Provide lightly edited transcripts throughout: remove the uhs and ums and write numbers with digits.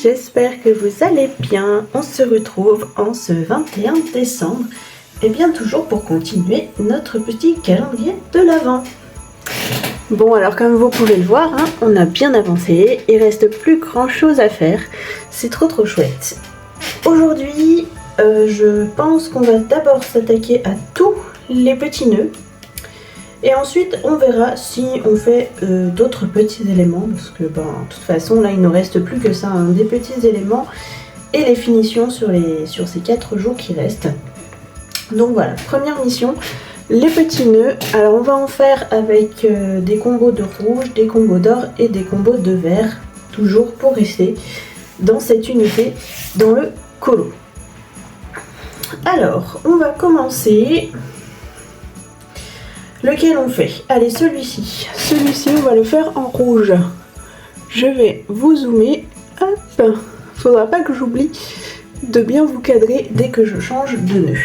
j'espère que vous allez bien. On se retrouve en ce 21 décembre, et bien toujours pour continuer notre petit calendrier de l'Avent. Bon, alors comme vous pouvez le voir, on a bien avancé, il reste plus grand chose à faire, c'est trop chouette. Aujourd'hui, je pense qu'on va d'abord s'attaquer à tous les petits nœuds. Et ensuite, on verra si on fait d'autres petits éléments, parce que de toute façon, là, il ne reste plus que ça, des petits éléments et les finitions sur ces 4 jours qui restent. Donc voilà, première mission, les petits nœuds. Alors, on va en faire avec des combos de rouge, des combos d'or et des combos de vert, toujours pour rester dans cette unité, dans le colo. Alors, on va commencer... Lequel on fait? Allez, celui-ci. Celui-ci, on va le faire en rouge. Je vais vous zoomer. Hop. Faudra pas que j'oublie de bien vous cadrer dès que je change de nœud.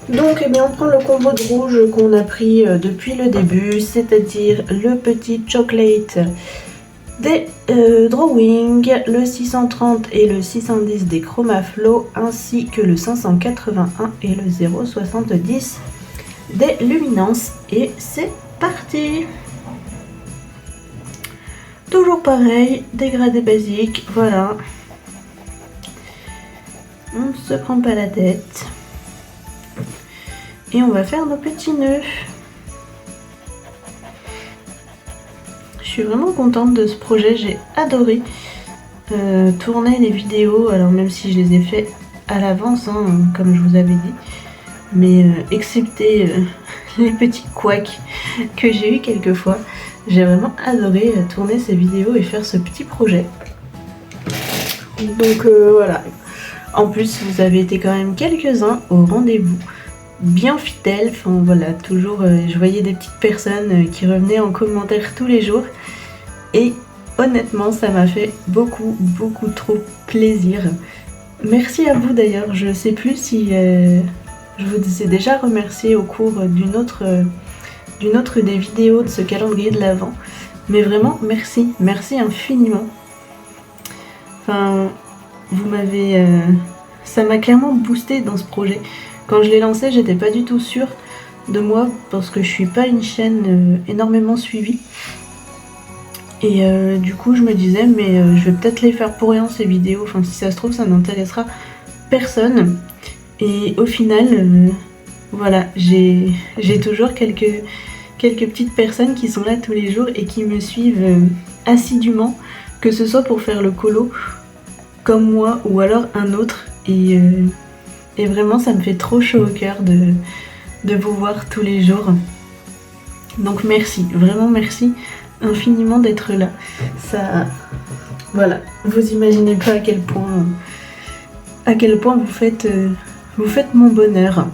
Donc, eh bien, on prend le combo de rouge qu'on a pris depuis le début, c'est-à-dire le petit chocolate des Drawing, le 630 et le 610 des Chroma Flow, ainsi que le 581 et le 070 des Luminance, et c'est parti. Toujours pareil, dégradé basique, voilà. On ne se prend pas la tête. Et on va faire nos petits nœuds. Je suis vraiment contente de ce projet, j'ai adoré tourner les vidéos, alors même si je les ai fait à l'avance, comme je vous avais dit. Mais excepté les petits couacs que j'ai eu quelquefois, j'ai vraiment adoré tourner ces vidéos et faire ce petit projet. Donc voilà. En plus, vous avez été quand même quelques-uns au rendez-vous, bien fidèles. Enfin voilà, toujours, je voyais des petites personnes qui revenaient en commentaire tous les jours. Et honnêtement, ça m'a fait beaucoup trop plaisir. Merci à vous d'ailleurs. Je sais plus si... je vous ai déjà remercié au cours d'une autre des vidéos de ce calendrier de l'Avent. Mais vraiment, merci infiniment. Enfin, vous m'avez... ça m'a clairement boosté dans ce projet. Quand je l'ai lancé, j'étais pas du tout sûre de moi, parce que je suis pas une chaîne énormément suivie. Et du coup, je me disais, mais je vais peut-être les faire pour rien ces vidéos. Enfin, si ça se trouve, ça n'intéressera personne. Et au final, voilà, j'ai toujours quelques petites personnes qui sont là tous les jours et qui me suivent assidûment, que ce soit pour faire le colo comme moi ou alors un autre. Et vraiment, ça me fait trop chaud au cœur de vous voir tous les jours. Donc merci, vraiment merci infiniment d'être là. Ça, voilà, vous imaginez pas à quel point vous faites mon bonheur.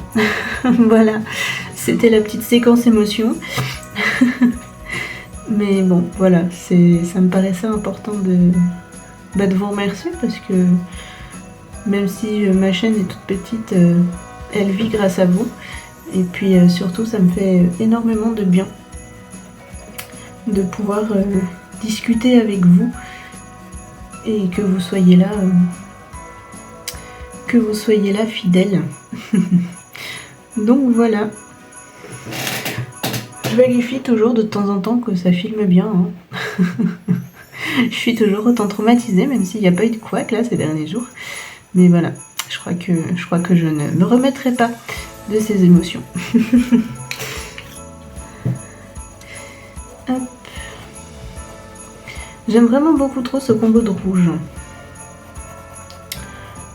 Voilà, c'était la petite séquence émotion. Mais bon, voilà, ça me paraissait important de vous remercier, parce que même si ma chaîne est toute petite, elle vit grâce à vous. Et puis surtout, ça me fait énormément de bien de pouvoir discuter avec vous et que vous soyez là. Fidèle. Donc voilà. Je vérifie toujours de temps en temps que ça filme bien. Je suis toujours autant traumatisée, même s'il n'y a pas eu de couac là ces derniers jours. Mais voilà, je crois que je ne me remettrai pas de ces émotions. Hop. J'aime vraiment beaucoup trop ce combo de rouge.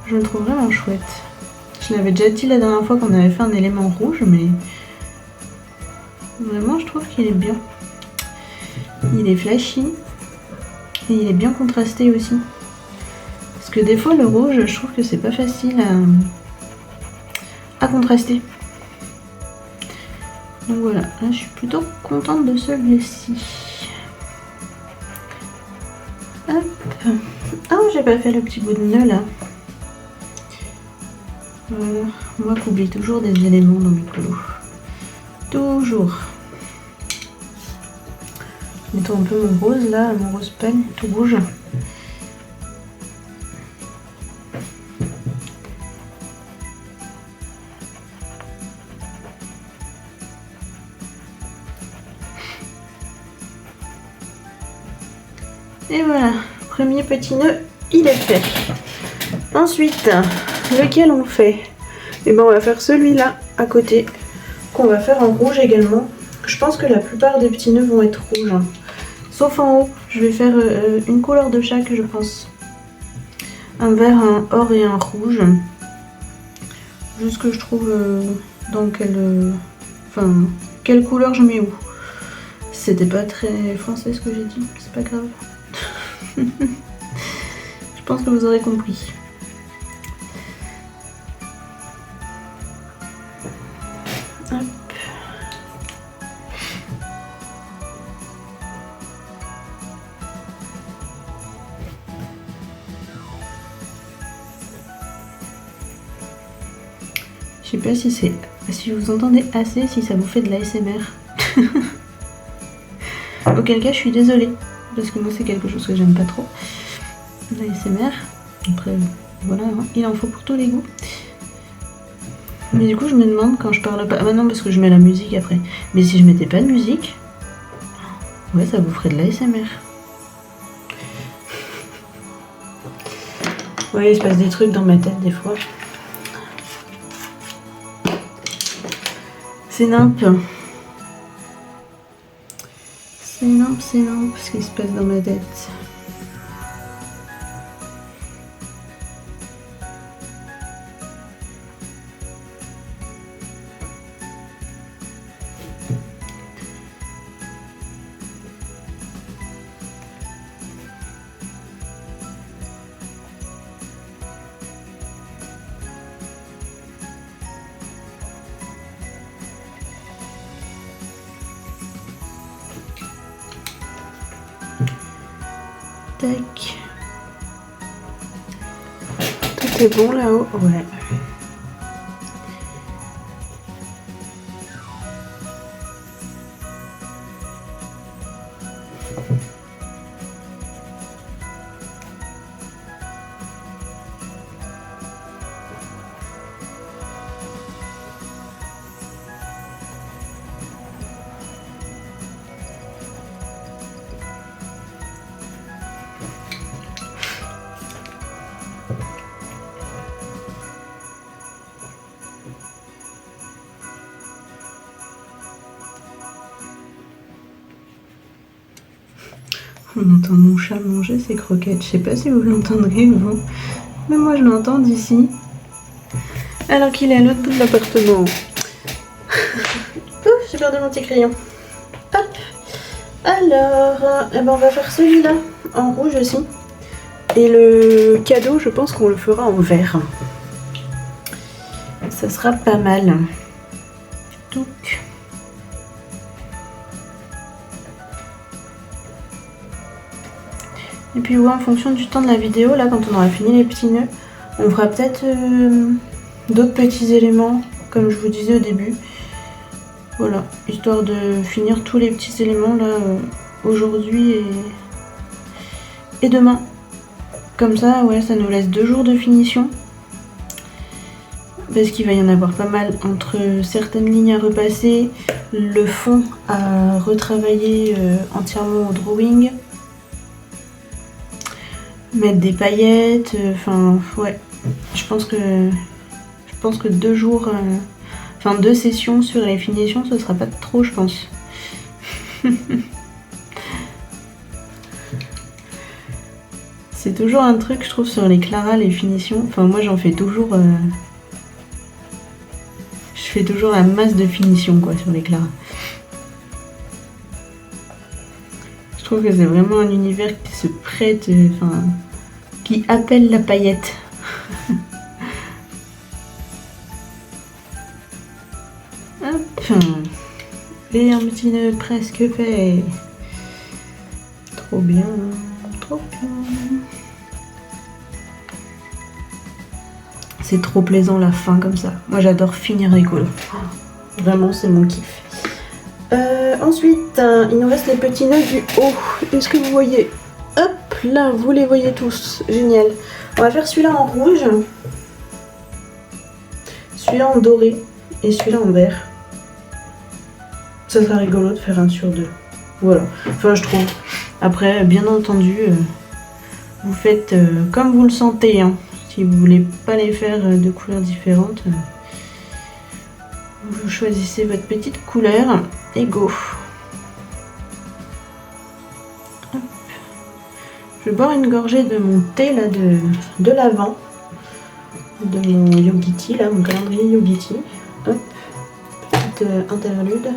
Je le trouve vraiment chouette. Je l'avais déjà dit la dernière fois qu'on avait fait un élément rouge, mais vraiment je trouve qu'il est bien. Il est flashy et il est bien contrasté aussi. Parce que des fois le rouge, je trouve que c'est pas facile à contraster. Donc voilà, là je suis plutôt contente de celui-ci. Hop. Ah, j'ai pas fait le petit bout de nœud là. Voilà, moi j'oublie toujours des éléments dans mes colos. Toujours. Mettons un peu mon rose là, mon rose pâle, tout rouge. Et voilà, premier petit nœud, il est fait. Ensuite, lequel on fait? Et ben on va faire celui-là à côté, qu'on va faire en rouge également. Je pense que la plupart des petits nœuds vont être rouges, hein. Sauf en haut, je vais faire une couleur de chaque, je pense. Un vert, un or et un rouge. Juste que je trouve dans quelle... Enfin, quelle couleur je mets où. C'était pas très français ce que j'ai dit, c'est pas grave. Je pense que vous aurez compris. Hop. Je sais pas si vous entendez assez, si ça vous fait de l'ASMR. Auquel cas je suis désolée, parce que moi c'est quelque chose que j'aime pas trop. L'ASMR. Après voilà, hein, il en faut pour tous les goûts. Mais du coup je me demande quand je parle pas. Ah bah non, parce que je mets la musique après. Mais si je mettais pas de musique, ouais, ça vous ferait de l'ASMR. Ouais, il se passe des trucs dans ma tête des fois. C'est nimp. C'est nimp ce qui se passe dans ma tête. Tac. Tout est bon là-haut? Ouais. On entend mon chat manger ses croquettes. Je sais pas si vous l'entendrez vous, mais moi je l'entends d'ici. Alors qu'il est à l'autre bout de l'appartement. Ouf, j'ai perdu mon petit crayon. Hop. Alors, eh ben on va faire celui-là en rouge aussi. Et le cadeau, je pense qu'on le fera en vert. Ça sera pas mal. Donc. Et puis ouais, en fonction du temps de la vidéo, là quand on aura fini les petits nœuds, on fera peut-être d'autres petits éléments, comme je vous disais au début. Voilà, histoire de finir tous les petits éléments là aujourd'hui et demain. Comme ça, ouais, ça nous laisse 2 jours de finition. Parce qu'il va y en avoir pas mal entre certaines lignes à repasser, le fond à retravailler entièrement au drawing. Mettre des paillettes, enfin ouais, je pense que 2 jours, enfin 2 sessions sur les finitions, ce sera pas trop, je pense. C'est toujours un truc, je trouve, sur les Clara, les finitions. Enfin moi j'en fais toujours, je fais toujours la masse de finition quoi sur les Clara. Je trouve que c'est vraiment un univers qui se prête, enfin, qui appelle la paillette. Hop. Et un petit nœud presque fait. Trop bien, trop bien. C'est trop plaisant la fin comme ça. Moi j'adore finir les colos. Vraiment c'est mon kiff. Ensuite, il nous reste les petits nœuds du haut. Est-ce que vous voyez? Hop là, vous les voyez tous. Génial. On va faire celui-là en rouge, celui-là en doré et celui-là en vert. Ça sera rigolo de faire un sur 2. Voilà. Enfin, je trouve. Après, bien entendu, vous faites comme vous le sentez. Hein. Si vous voulez pas les faire de couleurs différentes, vous choisissez votre petite couleur et go. Hop. Je vais boire une gorgée de mon thé là de l'Avent, de mon Yogi là, mon calendrier Yogi. Hop, petite interlude.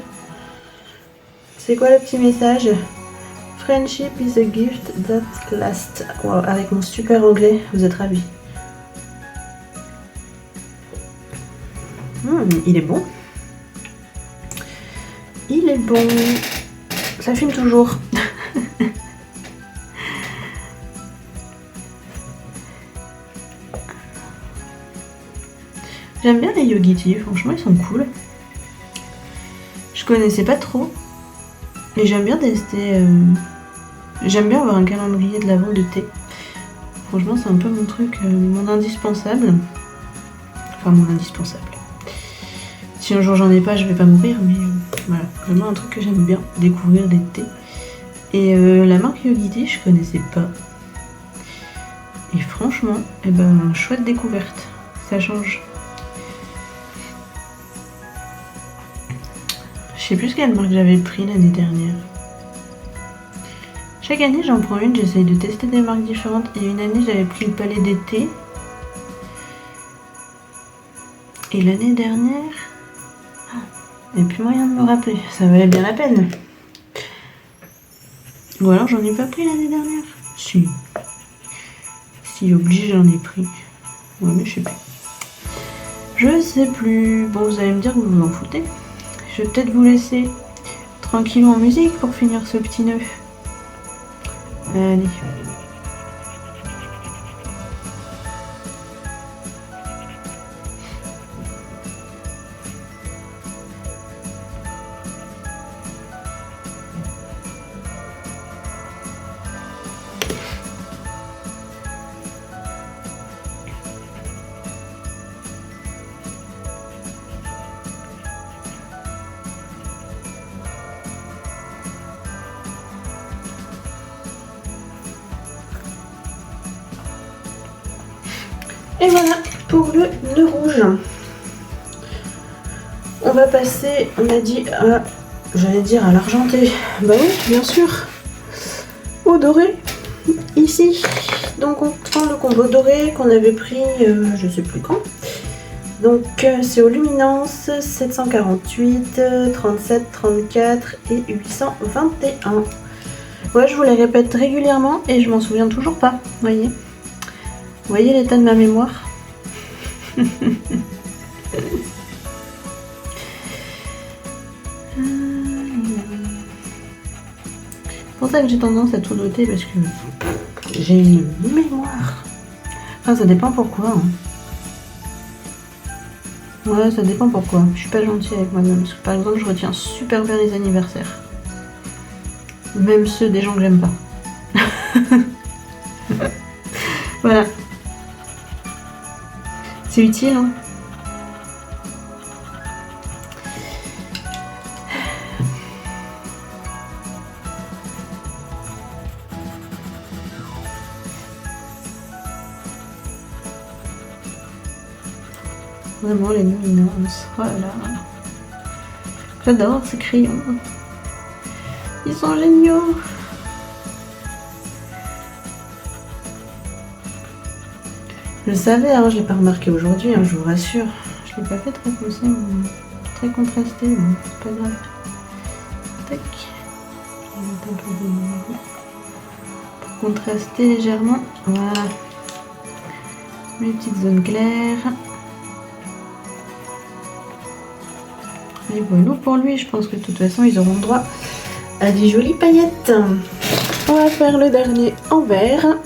C'est quoi le petit message? Friendship is a gift that lasts. Wow, avec mon super anglais, vous êtes ravis. Il est bon. Il est bon. Ça fume toujours. J'aime bien les Yogi, franchement ils sont cool. Je connaissais pas trop. Mais j'aime bien tester. J'aime bien avoir un calendrier de l'Avent de thé. Franchement c'est un peu mon truc, mon indispensable. Enfin mon indispensable. Si un jour j'en ai pas, je vais pas mourir, mais voilà, vraiment un truc que j'aime bien, découvrir des thés. Et la marque Yogi je connaissais pas. Et franchement, chouette découverte, ça change. Je sais plus quelle marque j'avais pris l'année dernière. Chaque année j'en prends une, j'essaye de tester des marques différentes. Et une année j'avais pris le palais d'été. Et l'année dernière... Il n'y a plus moyen de me rappeler, ça valait bien la peine. Ou alors j'en ai pas pris l'année dernière. Si. Si obligé j'en ai pris. Ouais mais je sais plus. Je sais plus. Bon vous allez me dire que vous vous en foutez. Je vais peut-être vous laisser tranquille en musique pour finir ce petit nœud. Allez. Et voilà pour le nœud rouge. On va passer, on a dit à, j'allais dire à l'argenté. Bah oui, bien sûr. Au doré, ici. Donc on prend le combo doré qu'on avait pris, je sais plus quand. Donc c'est aux luminances 748, 37, 34 et 821. Ouais, je vous les répète régulièrement et je m'en souviens toujours pas, voyez. Vous voyez l'état de ma mémoire? C'est pour ça que j'ai tendance à tout noter parce que j'ai une mémoire. Enfin, ça dépend pourquoi. Hein. Ouais, ça dépend pourquoi. Je suis pas gentille avec moi-même. Parce que par exemple, je retiens super bien les anniversaires. Même ceux des gens que j'aime pas. Voilà. C'est utile, hein. Vraiment les luminances. Voilà. J'adore ces crayons. Ils sont géniaux. Je le savais, hein, je l'ai pas remarqué aujourd'hui, hein, je vous rassure. Je l'ai pas fait très foncé, très contrasté, bon, c'est pas grave. Tac. Je vais mettre un peu de lumière pour contraster légèrement. Voilà. Mes petites zones claires. Et voilà pour lui, je pense que de toute façon ils auront droit à des jolies paillettes. On va faire le dernier en vert.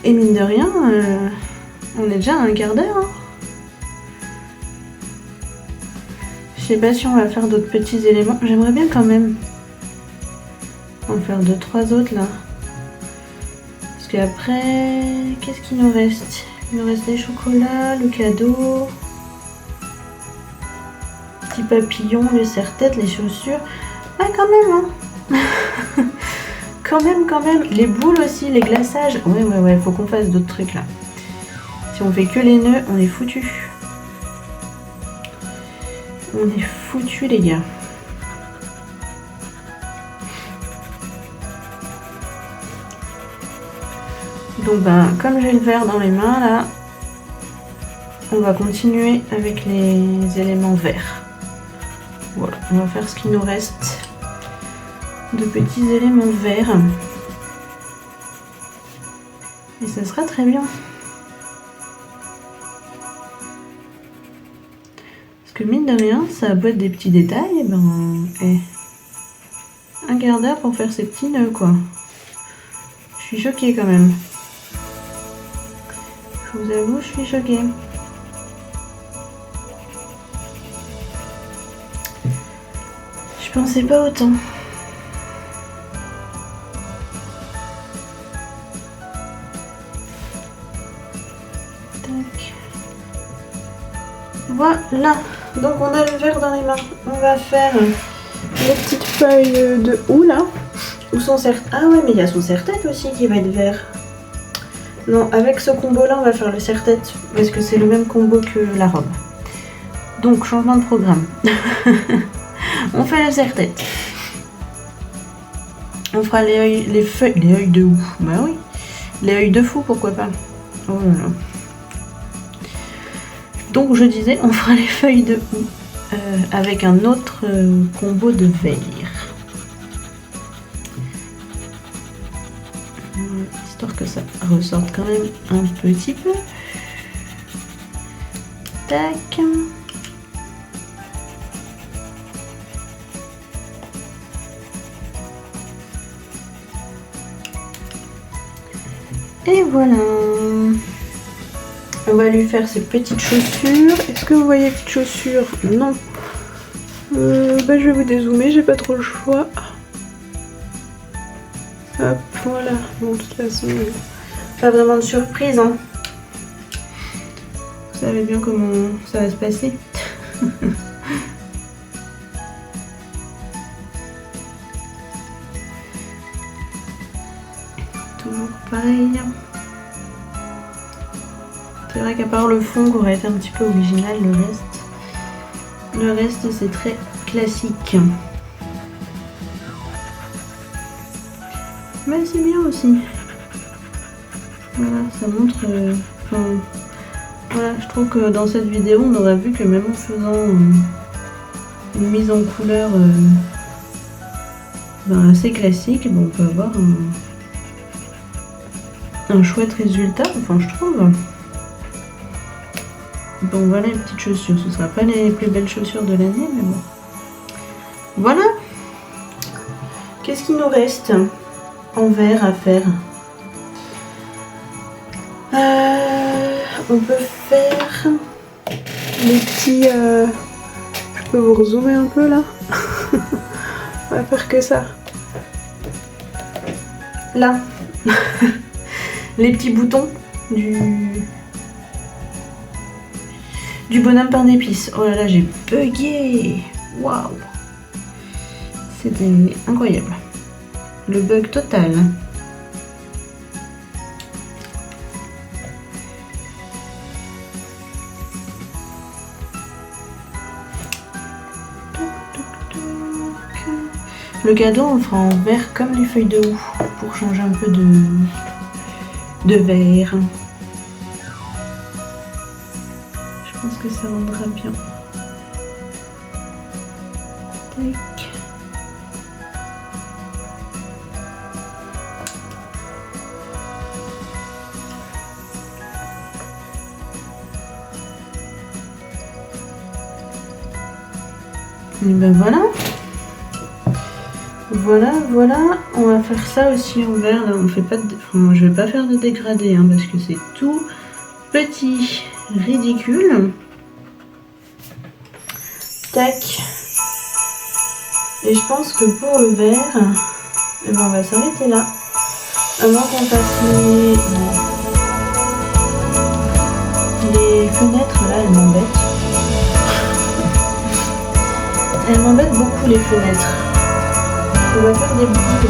Et mine de rien, on est déjà à un quart d'heure. Hein. Je sais pas si on va faire d'autres petits éléments. J'aimerais bien quand même en faire 2-3 autres là. Parce qu'après, qu'est-ce qu'il nous reste? Il nous reste les chocolats, le cadeau. petits papillons, les serre-têtes, les chaussures. Ah quand même hein. Quand même. Les boules aussi, les glaçages. Ouais, faut qu'on fasse d'autres trucs là. Si on fait que les nœuds, on est foutu. On est foutu les gars. Donc ben, comme j'ai le verre dans les mains là, on va continuer avec les éléments verts. Voilà, on va faire ce qu'il nous reste de petits éléments verts. Et ça sera très bien. Parce que mine de rien, ça a beau être des petits détails, et ben, un quart d'heure pour faire ces petits nœuds quoi. Je suis choquée quand même. Je vous avoue, je suis choquée. Je pensais pas autant. Tac. Voilà. Donc on a le verre dans les mains. On va faire les petites feuilles de houx là. Où son serre... Ah ouais, mais il y a son serre-tête aussi qui va être vert. Non, avec ce combo là, on va faire le serre-tête parce que c'est le même combo que la robe. Donc, changement de programme. On fait le serre-tête. On fera les œils de houx. Bah oui. Les œils de fou, pourquoi pas. Oh là là. Donc, je disais, on fera les feuilles de houx avec un autre combo de vert. Histoire que ça ressorte quand même un petit peu. Tac. Et voilà. On va lui faire ses petites chaussures. Est-ce que vous voyez les petites chaussures? Non. Je vais vous dézoomer, j'ai pas trop le choix. Hop, voilà. Bon, de toute façon, pas vraiment de surprise, hein. Vous savez bien comment ça va se passer. Toujours pareil. C'est vrai qu'à part le fond qui aurait été un petit peu original, le reste c'est très classique. Mais c'est bien aussi. Voilà, ça montre... voilà, je trouve que dans cette vidéo, on aura vu que même en faisant une mise en couleur assez classique, on peut avoir un chouette résultat, enfin je trouve. Bon voilà les petites chaussures, ce ne sera pas les plus belles chaussures de l'année, mais bon. Voilà. Qu'est-ce qu'il nous reste en vert à faire? On peut faire les petits... Je peux vous rezoomer un peu là. On va faire que ça. Là. Les petits boutons du bonhomme pain d'épices. Oh là là, j'ai bugué. Waouh. C'était incroyable. Le bug total. Le cadeau, on le fera en vert comme les feuilles de houx pour changer un peu de vert. Je pense que ça rendra bien. Tac. Et ben voilà. Voilà, on va faire ça aussi en vert. Là, on fait pas de... enfin, je vais pas faire de dégradé hein, parce que c'est tout petit, ridicule. Tac. Et je pense que pour le vert, eh ben, on va s'arrêter là. Avant qu'on fasse les fenêtres, là, elles m'embêtent. Elles m'embêtent beaucoup les fenêtres. On va faire des boules.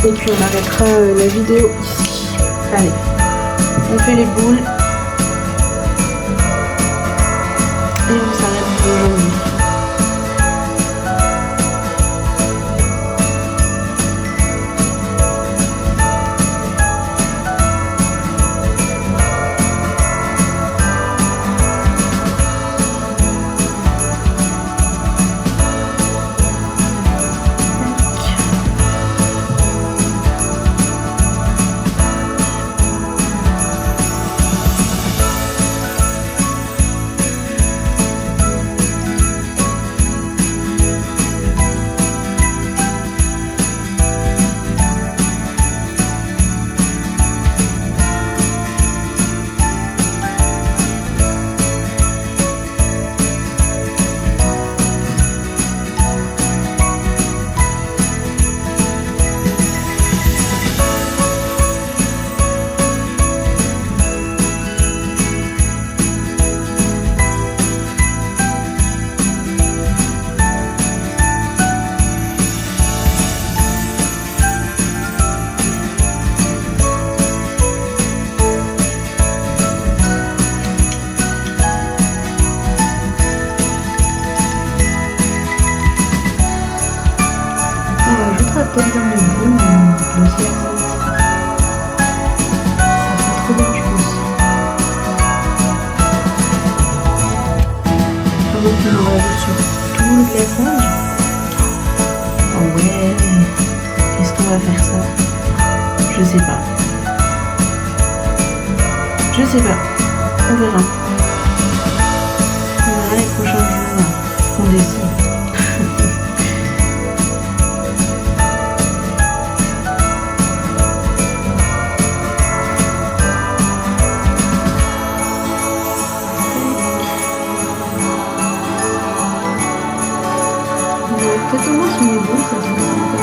Et puis on arrêtera la vidéo ici. Allez, on fait les boules. Et on s'arrête pour aujourd'hui. Peut-être dans les boules, le ciel. Ça fait trop bien, je pense. On va faire un rêve sur tout le glaçage. Oh ouais. Est-ce qu'on va faire ça? Je sais pas. Je sais pas. On verra. On verra les prochains jours. On décide. Peut-être au moins si on est bon, ça se passe sympa.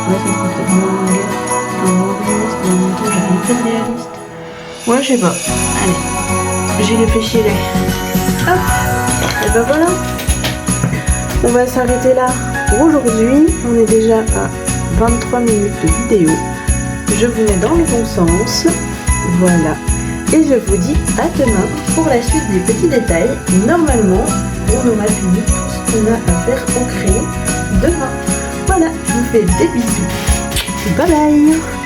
Ouais, ça se passe peut-être moins réaliste, mais en même temps, j'ai rien fait de réaliste. Ouais, je sais pas. Allez, j'ai réfléchi là. Hop, et ben voilà. On va s'arrêter là pour aujourd'hui. On est déjà à 23 minutes de vidéo. Je vous mets dans le bon sens. Voilà. Et je vous dis à demain pour la suite des petits détails. Normalement, on aura fini tout ce qu'on a à faire au crayon demain. Voilà, je vous fais des bisous. Bye bye.